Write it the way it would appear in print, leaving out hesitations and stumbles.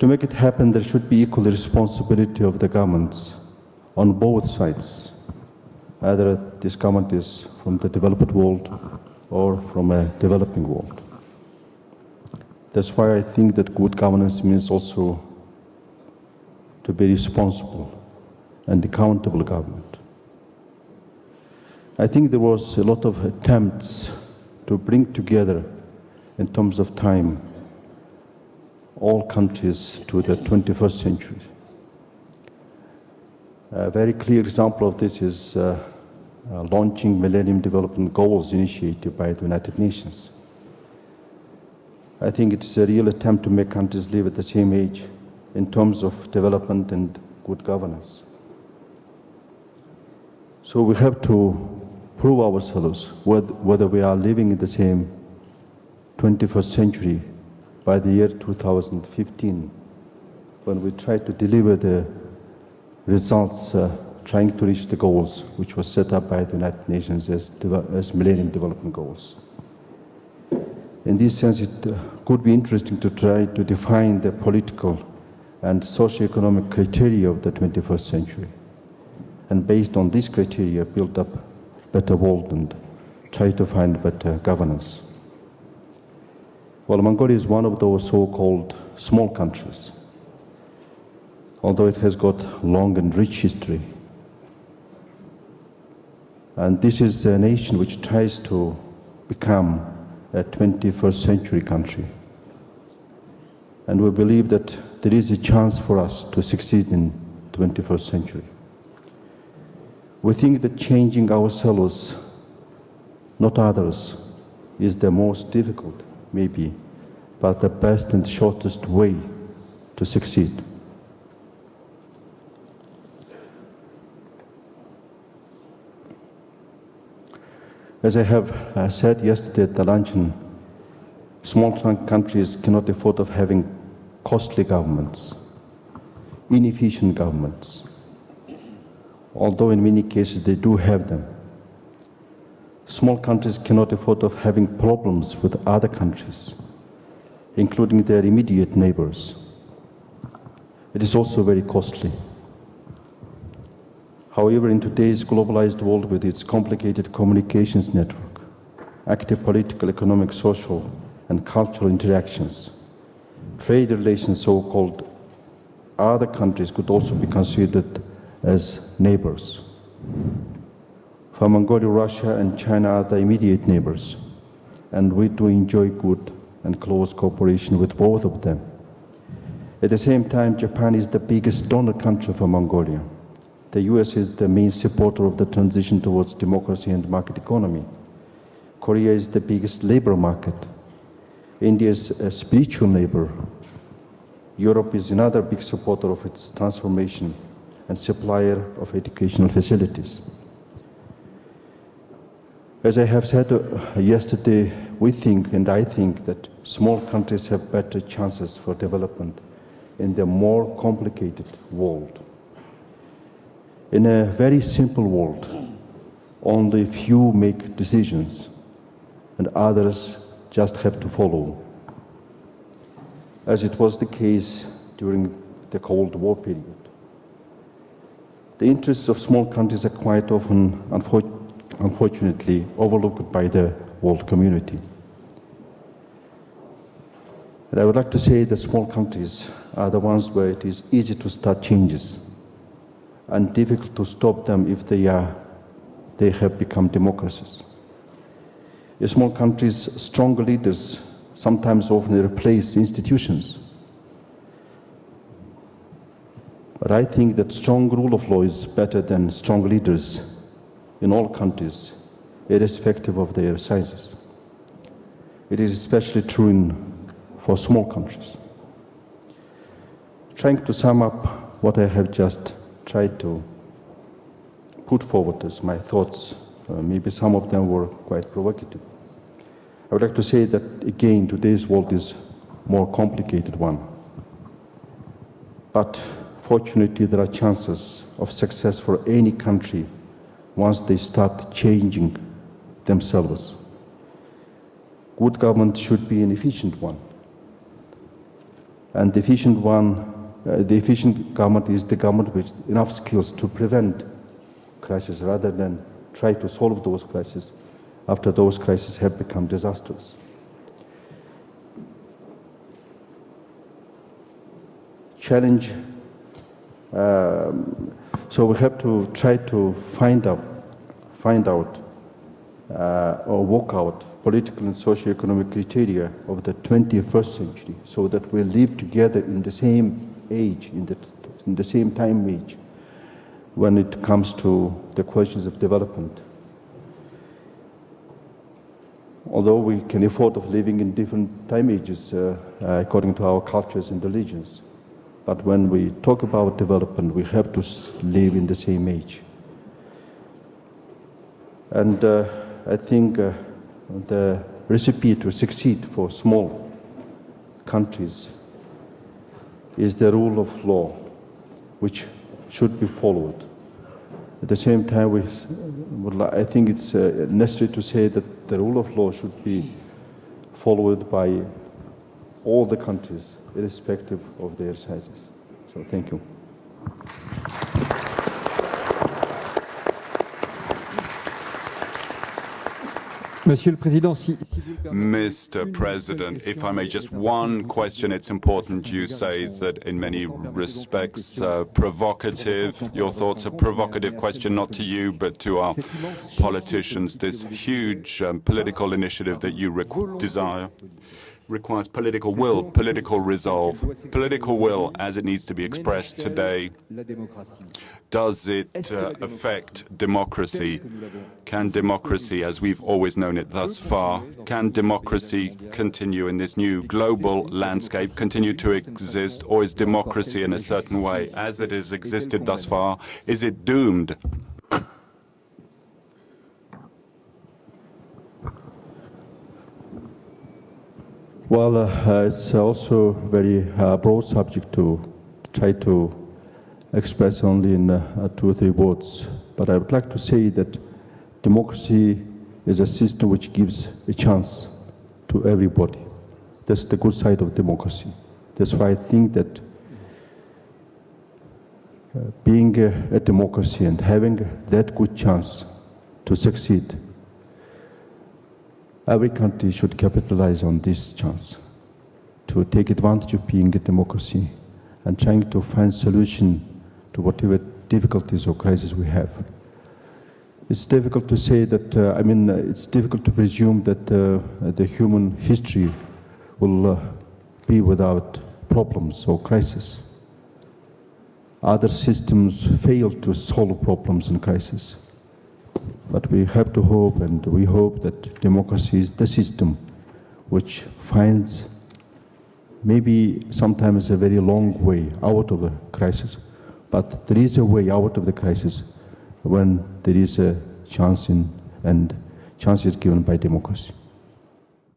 To make it happen, there should be equal responsibility of the governments on both sides. Either this government is from the developed world or from a developing world. That's why I think that good governance means also to be responsible and accountable government. I think there was a lot of attempts to bring together, in terms of time, all countries to the 21st century. A very clear example of this is launching Millennium Development Goals initiated by the United Nations. I think it's a real attempt to make countries live at the same age in terms of development and good governance. So we have to prove ourselves whether we are living in the same 21st century by the year 2015, when we try to deliver the results, trying to reach the goals which were set up by the United Nations as Millennium Development Goals. In this sense, it could be interesting to try to define the political and socio-economic criteria of the 21st century, and based on these criteria, build up a better world and try to find better governance. Well, Mongolia is one of those so-called small countries, although it has got long and rich history. And this is a nation which tries to become a 21st century country. And we believe that there is a chance for us to succeed in 21st century. We think that changing ourselves, not others, is the most difficult, maybe, but the best and shortest way to succeed. As I have said yesterday at the luncheon, small countries cannot afford of having costly governments, inefficient governments, although in many cases they do have them. Small countries cannot afford of having problems with other countries, including their immediate neighbors. It is also very costly. However, in today's globalized world with its complicated communications network, active political, economic, social, and cultural interactions, trade relations, so-called other countries could also be considered as neighbors. For Mongolia, Russia, and China are the immediate neighbors, and we do enjoy good and close cooperation with both of them. At the same time, Japan is the biggest donor country for Mongolia. The US is the main supporter of the transition towards democracy and market economy. Korea is the biggest labor market. India is a spiritual neighbor. Europe is another big supporter of its transformation and supplier of educational facilities. As I have said yesterday, we think, and I think, that small countries have better chances for development in the more complicated world. In a very simple world, only few make decisions, and others just have to follow, as it was the case during the Cold War period. The interests of small countries are quite often, unfortunately, overlooked by the world community. And I would like to say that small countries are the ones where it is easy to start changes and difficult to stop them if they have become democracies. In small countries, stronger leaders sometimes often replace institutions. But I think that strong rule of law is better than strong leaders in all countries, irrespective of their sizes. It is especially true for small countries. Trying to sum up what I have just tried to put forward as my thoughts, maybe some of them were quite provocative. I would like to say that, again, today's world is a more complicated one. But fortunately, there are chances of success for any country once they start changing themselves. Good government should be an efficient one. And the efficient government is the government with enough skills to prevent crises rather than try to solve those crises after those crises have become disastrous. Challenge. So we have to try to find out or work out political and socio-economic criteria of the 21st century, so that we live together in the same age, in the same time age, when it comes to the questions of development. Although we can afford of living in different time ages according to our cultures and religions, but when we talk about development, we have to live in the same age. And I think the recipe to succeed for small countries is the rule of law, which should be followed. At the same time, I think it's necessary to say that the rule of law should be followed by all the countries, irrespective of their sizes. So thank you. Mr. President, if I may, just one question. It's important you say that in many respects provocative. Your thoughts, a provocative question, not to you, but to our politicians. This huge political initiative that you desire requires political will, political resolve. Political will, as it needs to be expressed today, does it affect democracy? Can democracy, as we've always known it thus far, can democracy continue in this new global landscape, continue to exist, or is democracy in a certain way, as it has existed thus far, is it doomed? Well, it's also a very broad subject to try to express only in 2 or 3 words. But I would like to say that democracy is a system which gives a chance to everybody. That's the good side of democracy. That's why I think that being a democracy and having that good chance to succeed, every country should capitalize on this chance to take advantage of being a democracy and trying to find solution to whatever difficulties or crises we have. It's difficult to say that, it's difficult to presume that the human history will be without problems or crises. Other systems fail to solve problems and crises. But we have to hope, and we hope that democracy is the system which finds maybe sometimes a very long way out of the crisis. But there is a way out of the crisis when there is a chance and chance is given by democracy.